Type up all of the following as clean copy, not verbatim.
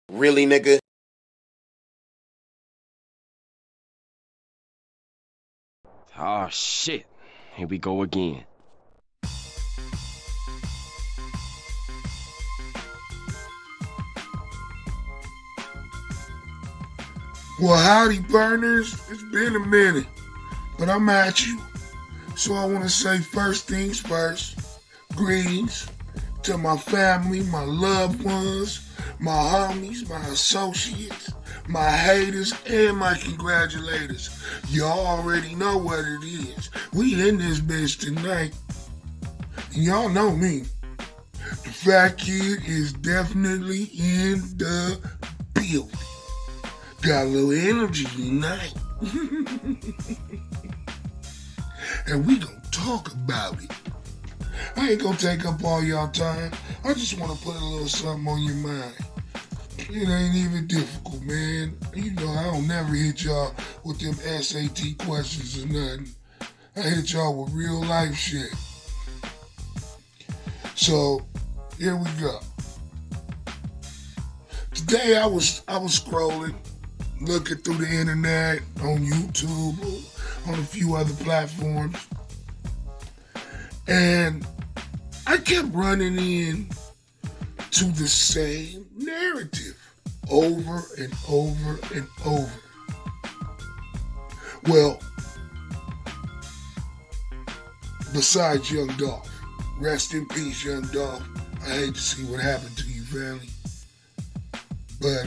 Really, nigga? Oh shit. Here we go again. Well, howdy, partners. It's been a minute, but I'm at you. So I want to say first things first. Greetings to my family, my loved ones, my homies, my associates, my haters, and my congratulators. Y'all already know what it is. We in this bitch tonight. And y'all know me. The Fat Kid is definitely in the building. Got a little energy tonight. And we gonna talk about it. I ain't gonna take up all y'all time. I just wanna put a little something on your mind. It ain't even difficult, man. You know, I don't never hit y'all with them SAT questions or nothing. I hit y'all with real life shit. So, here we go. Today I was scrolling, looking through the internet, on YouTube, on a few other platforms. And I kept running in to the same narrative over and over and over. Well, besides Young Dolph, rest in peace, Young Dolph. I hate to see what happened to you, family. But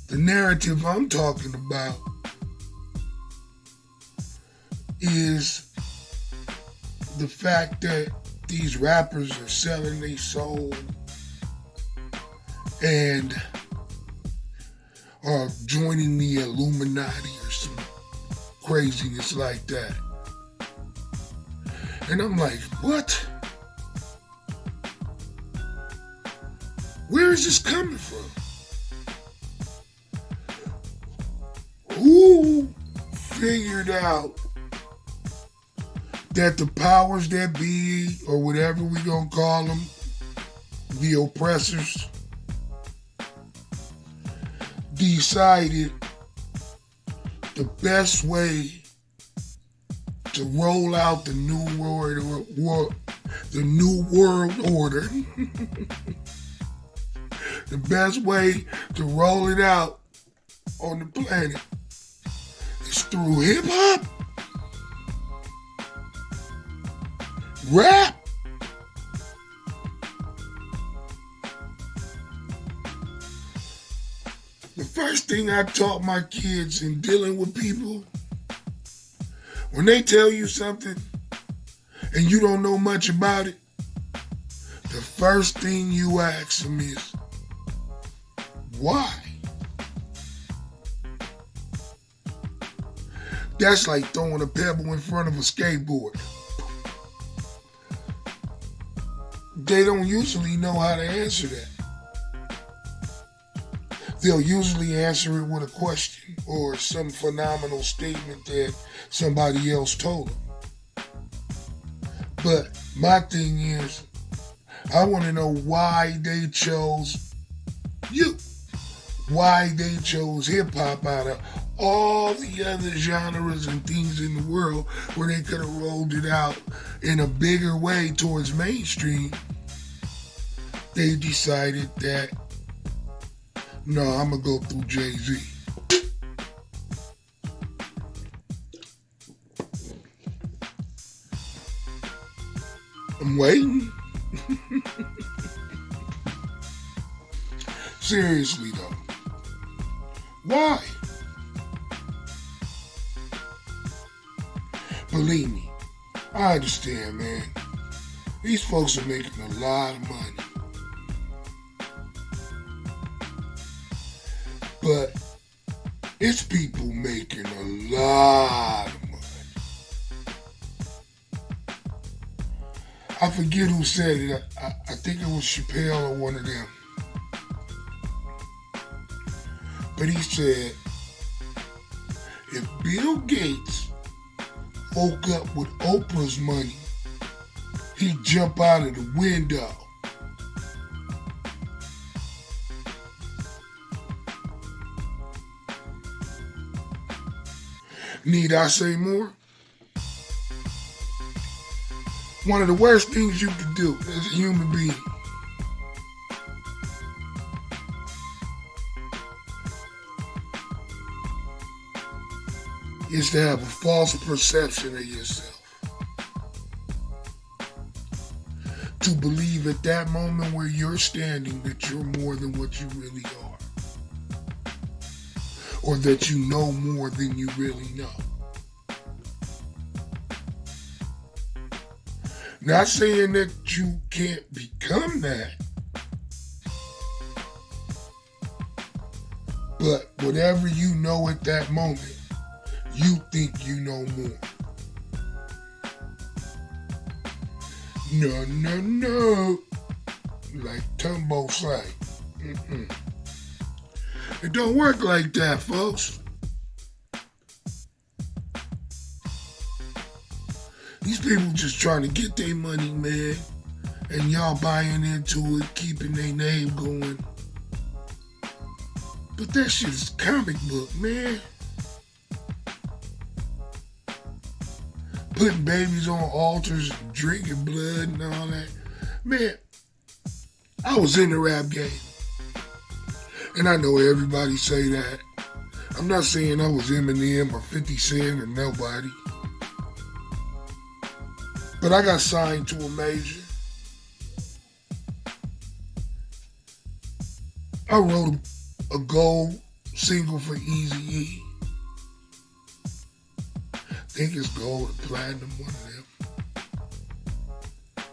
the narrative I'm talking about is the fact that these rappers are selling their soul and are joining the Illuminati or some craziness like that. And I'm like, what? Where is this coming from? Who figured out that the powers that be, or whatever we gonna call them, the oppressors, decided the best way to roll out the new world order, the best way to roll it out on the planet is through hip hop, rap, the first thing I taught my kids in dealing with people, when they tell you something and you don't know much about it, the first thing you ask them is, why? That's like throwing a pebble in front of a skateboard. They don't usually know how to answer that. They'll usually answer it with a question or some phenomenal statement that somebody else told them. But my thing is, I want to know why they chose you. Why they chose hip-hop out of all the other genres and things in the world where they could have rolled it out in a bigger way towards mainstream. They decided that, no, I'm going to go through Jay-Z. I'm waiting. Seriously, though. Why? Believe me, I understand, man. These folks are making a lot of money. But it's people making a lot of money. I forget who said it. I think it was Chappelle or one of them. But he said, if Bill Gates woke up with Oprah's money, he'd jump out of the window. Need I say more? One of the worst things you can do as a human being is to have a false perception of yourself. To believe at that moment where you're standing that you're more than what you really are. Or that you know more than you really know. Not saying that you can't become that. But whatever you know at that moment, you think you know more. No. Like Tumbo say. It don't work like that, folks. These people just trying to get their money, man. And y'all buying into it, keeping their name going. But that shit is comic book, man. Putting babies on altars, drinking blood and all that. Man, I was in the rap game. And I know everybody say that. I'm not saying I was Eminem or 50 Cent or nobody. But I got signed to a major. I wrote a gold single for Eazy-E. I think it's gold or platinum, one of them.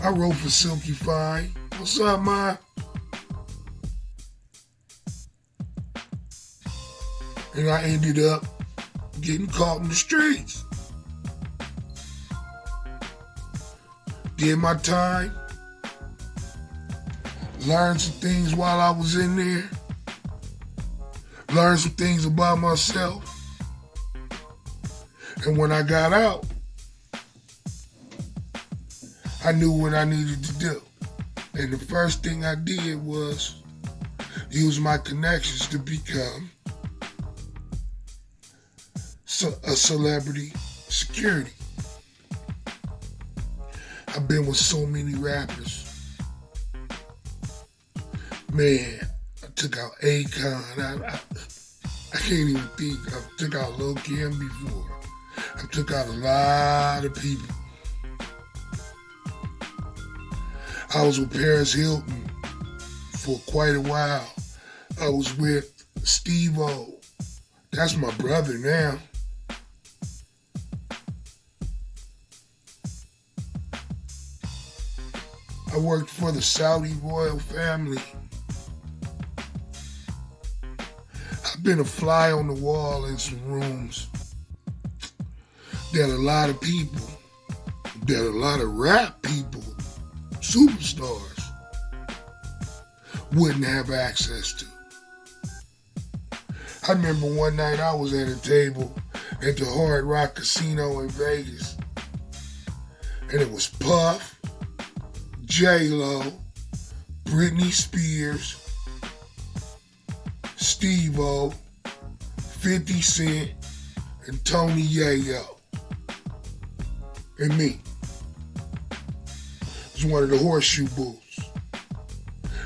I wrote for Silky Fine. What's up, Ma? And I ended up getting caught in the streets. Did my time. Learned some things while I was in there. Learned some things about myself. And when I got out, I knew what I needed to do. And the first thing I did was use my connections to become a celebrity security. I've been with so many rappers. Man, I took out Akon. I can't even think. I took out Lil Kim before. I took out a lot of people. I was with Paris Hilton for quite a while. I was with Steve-O. That's my brother now. I worked for the Saudi royal family. I've been a fly on the wall in some rooms that a lot of people, that a lot of rap people, superstars, wouldn't have access to. I remember one night I was at a table at the Hard Rock Casino in Vegas, and it was Puff, J-Lo, Britney Spears, Steve-O, 50 Cent, and Tony Yayo. And me. It was one of the horseshoe bulls.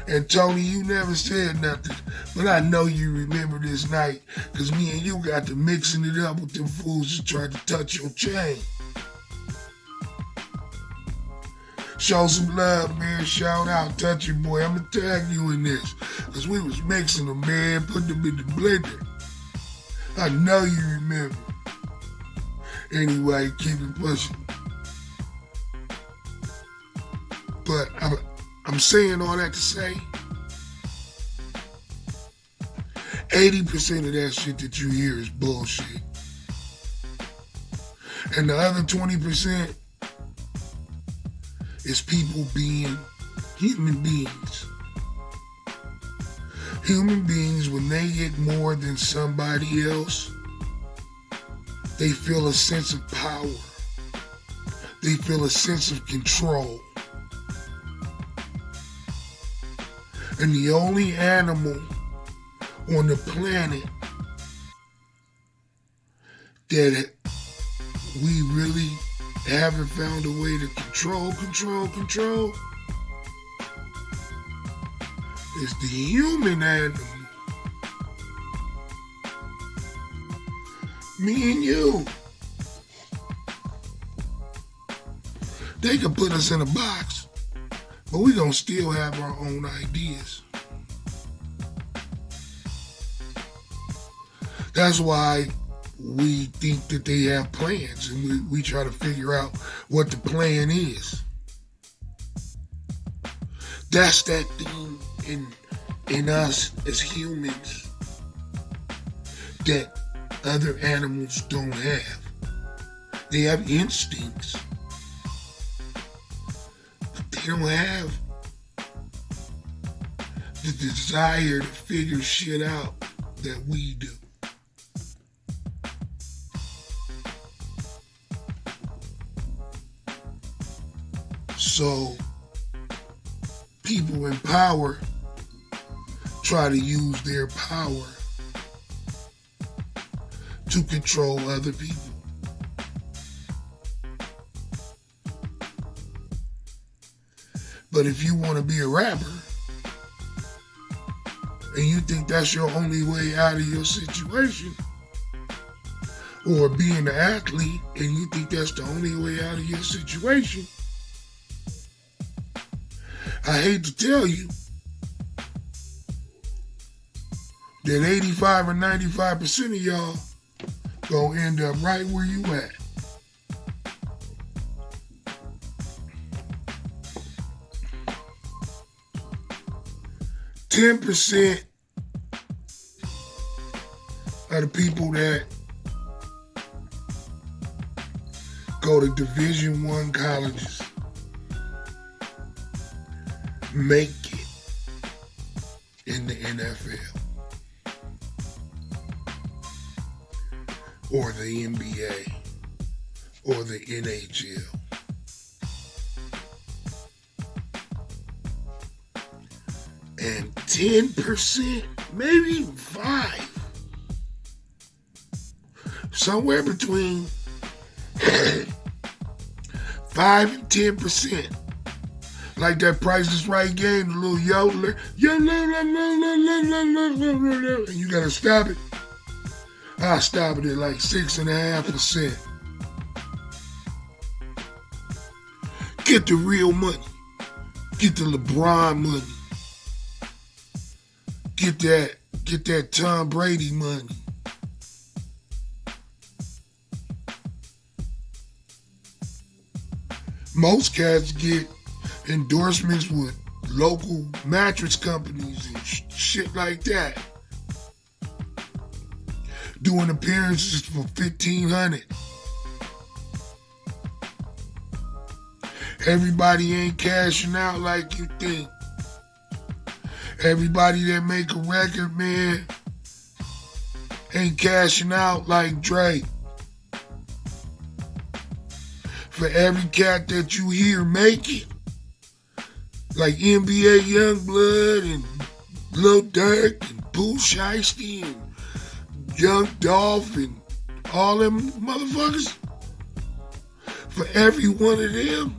And Tony, you never said nothing, but I know you remember this night, because me and you got to mixing it up with them fools that tried to touch your chain. Show some love, man. Shout out, touch your boy. I'm going to tag you in this, because we was mixing them, man, putting them in the blender. I know you remember. Anyway, keep it pushing. But I'm saying all that to say 80% of that shit that you hear is bullshit. And the other 20% is people being human beings. Human beings, when they get more than somebody else, they feel a sense of power. They feel a sense of control. And the only animal on the planet that we really haven't found a way to control is the human animal. Me and you. They can put us in a box, but we gonna still have our own ideas. That's why we think that they have plans, and we try to figure out what the plan is. That's that thing in us as humans that other animals don't have. They have instincts, but they don't have the desire to figure shit out that we do. So people in power try to use their power to control other people. But if you want to be a rapper and you think that's your only way out of your situation, or being an athlete and you think that's the only way out of your situation, I hate to tell you that 85 or 95% of y'all gonna end up right where you at. %, of the people that go to Division I colleges make it in the NFL or the NBA or the NHL. And 10%, maybe even 5%, somewhere between 5 and 10%. Like that Price is Right game, the little yodeler. And you gotta stop it. I stop it at like 6.5%. Get the real money. Get the LeBron money. Get that Tom Brady money. Most cats get endorsements with local mattress companies and shit like that. Doing appearances for $1,500. Everybody ain't cashing out like you think. Everybody that make a record, man, ain't cashing out like Drake. For every cat that you hear make it, like NBA Youngblood and Lil Durk and Pooh Shiesty and Young Dolph and all them motherfuckers, for every one of them,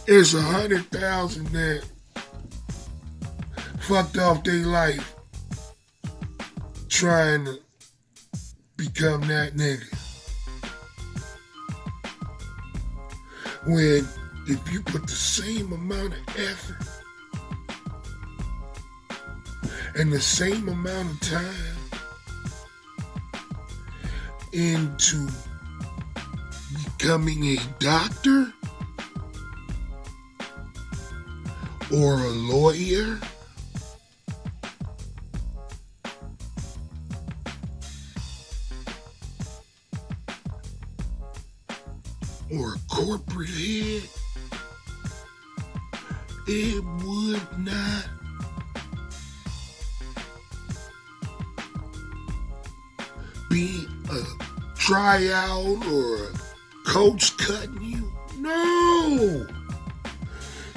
it's 100,000 that fucked off their life trying to become that nigga. When if you put the same amount of effort and the same amount of time into becoming a doctor or a lawyer or a corporate head, it would not be a tryout or a coach cutting you. No!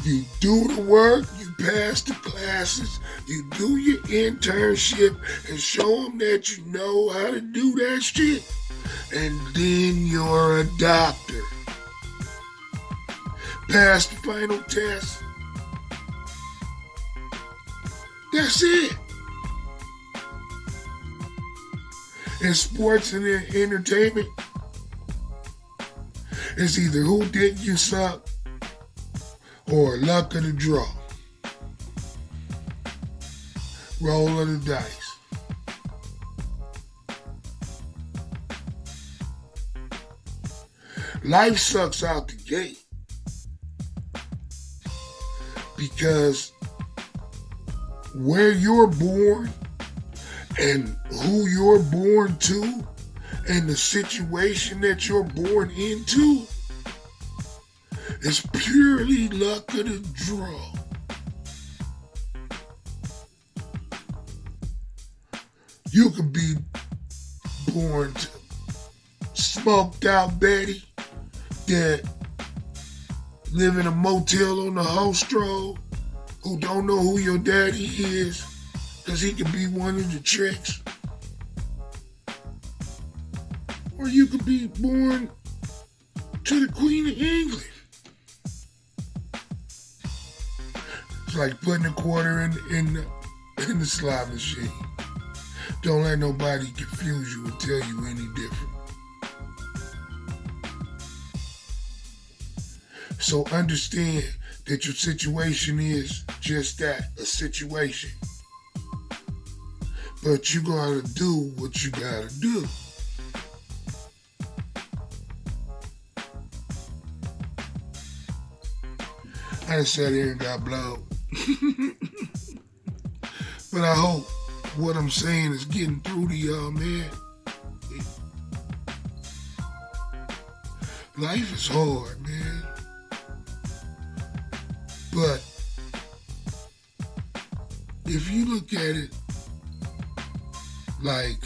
You do the work, you pass the classes, you do your internship, and show them that you know how to do that shit, and then you're a doctor. Pass the final test. That's it. In sports and in entertainment, it's either who dick you suck or luck of the draw. Roll of the dice. Life sucks out the gate because where you're born and who you're born to and the situation that you're born into is purely luck of the draw. You could be born to smoked out Betty that live in a motel on the host road who don't know who your daddy is because he could be one of the tricks. Or you could be born to the Queen of England. It's like putting a quarter in the slot machine. Don't let nobody confuse you or tell you any different. So understand that your situation is just that, a situation. But you gotta do what you gotta do. I done sat here and got blown. But I hope what I'm saying is getting through to y'all, man. Life is hard, man. But if you look at it like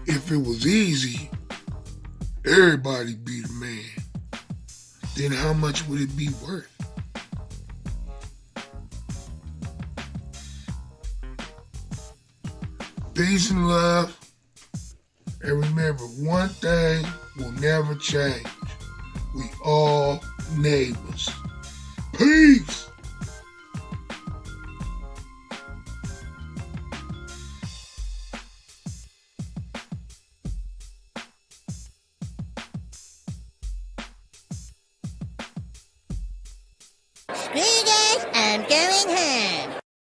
if it was easy, everybody'd be the man. Then how much would it be worth? Peace and love. And remember, one thing will never change. We all neighbors. Peace. Screw you guys, I'm going home.